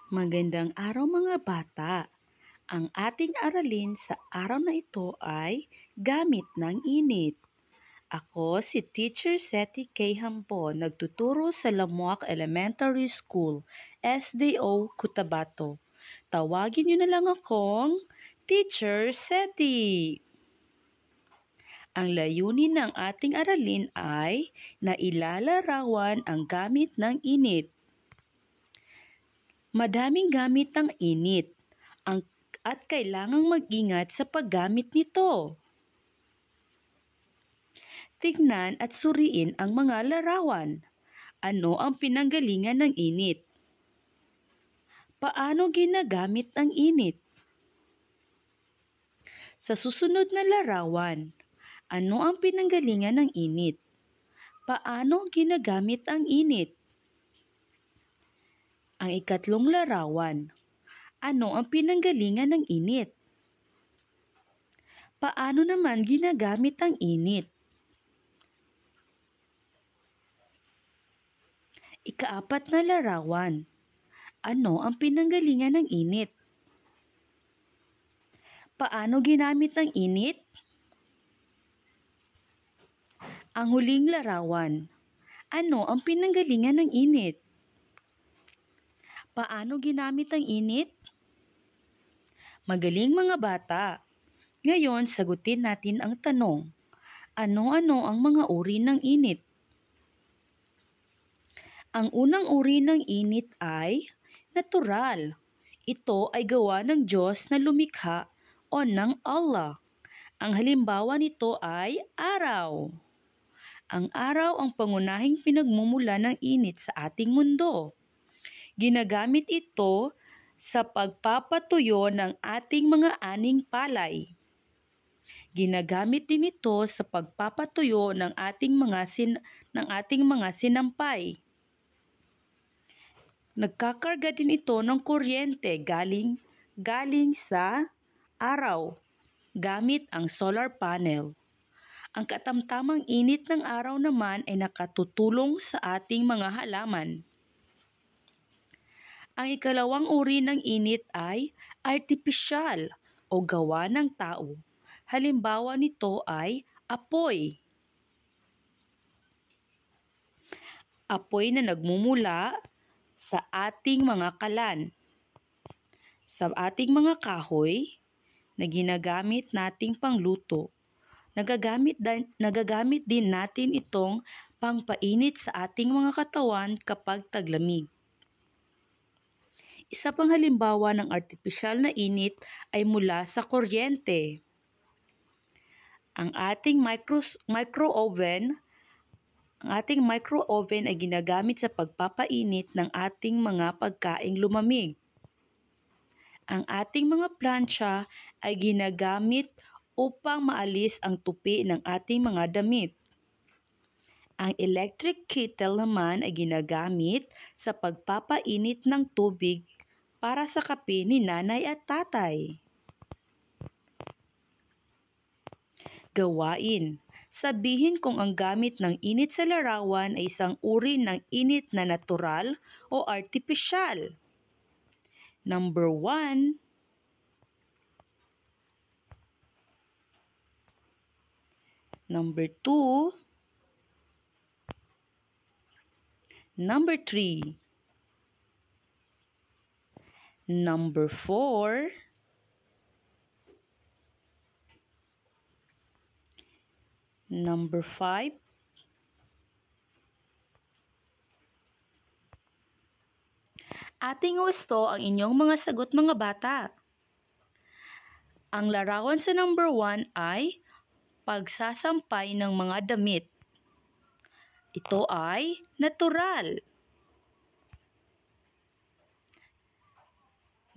Magandang araw mga bata! Ang ating aralin sa araw na ito ay gamit ng init. Ako si Teacher Seti K. Hampon, nagtuturo sa Lamuac Elementary School, SDO, Cotabato. Tawagin niyo na lang akong Teacher Seti. Ang layunin ng ating aralin ay nailalarawan ang gamit ng init. Madaming gamit ang init at kailangang mag-ingat sa paggamit nito. Tignan at suriin ang mga larawan. Ano ang pinanggalingan ng init? Paano ginagamit ang init? Sa susunod na larawan, ano ang pinanggalingan ng init? Paano ginagamit ang init? Ang ikatlong larawan, ano ang pinanggalingan ng init? Paano naman ginagamit ang init? Ikaapat na larawan, ano ang pinanggalingan ng init? Paano ginamit ang init? Ang huling larawan, ano ang pinanggalingan ng init? Paano ginamit ang init? Magaling mga bata! Ngayon, sagutin natin ang tanong. Ano-ano ang mga uri ng init? Ang unang uri ng init ay natural. Ito ay gawa ng Diyos na lumikha o ng Allah. Ang halimbawa nito ay araw. Ang araw ang pangunahing pinagmumula ng init sa ating mundo. Ginagamit ito sa pagpapatuyo ng ating mga aning palay. Ginagamit din ito sa pagpapatuyo ng ating mga sinampay. Nagkakarga din ito ng kuryente galing sa araw gamit ang solar panel. Ang katamtamang init ng araw naman ay nakatutulong sa ating mga halaman. Ang ikalawang uri ng init ay artipisyal o gawa ng tao. Halimbawa nito ay apoy. Apoy na nagmumula sa ating mga kalan. Sa ating mga kahoy na ginagamit nating pangluto. Nagagamit din natin itong pangpainit sa ating mga katawan kapag taglamig. Isa pang halimbawa ng artipisyal na init ay mula sa kuryente. Ang ating micro-oven ay ginagamit sa pagpapainit ng ating mga pagkaing lumamig. Ang ating mga plancha ay ginagamit upang maalis ang tupi ng ating mga damit. Ang electric kettle naman ay ginagamit sa pagpapainit ng tubig para sa kape ni nanay at tatay. Gawain. Sabihin kung ang gamit ng init sa larawan ay isang uri ng init na natural o artipisyal. Number 1. Number 2. Number 3. Number 4. Number 5. Ating husto ang inyong mga sagot mga bata. Ang larawan sa number 1 ay pagsasampay ng mga damit. Ito ay natural.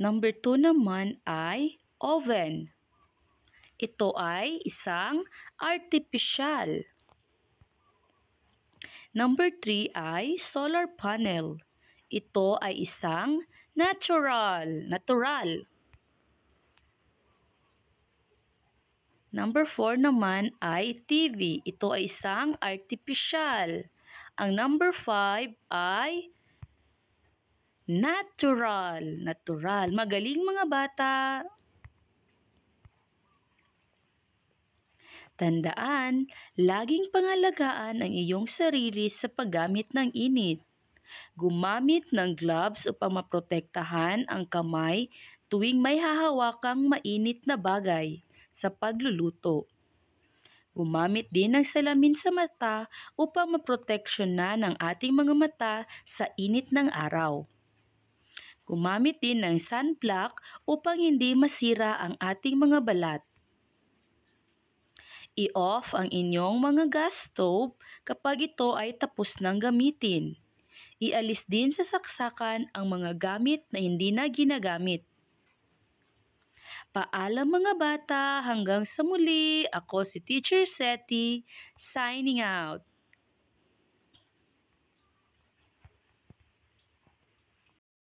Number 2 naman ay oven. Ito ay isang artipisyal. Number 3 ay solar panel. Ito ay isang natural. Number 4 naman ay TV. Ito ay isang artipisyal. Ang number 5 ay Natural. Magaling mga bata. Tandaan, laging pangalagaan ang iyong sarili sa paggamit ng init. Gumamit ng gloves upang maprotektahan ang kamay tuwing may hahawakang mainit na bagay sa pagluluto. Gumamit din ng salamin sa mata upang maproteksyonan ang ating mga mata sa init ng araw. Gumamit din ng sunblock upang hindi masira ang ating mga balat. I-off ang inyong mga gas stove kapag ito ay tapos ng gamitin. Ialis din sa saksakan ang mga gamit na hindi na ginagamit. Paalam mga bata, hanggang sa muli, ako si Teacher Seti, signing out.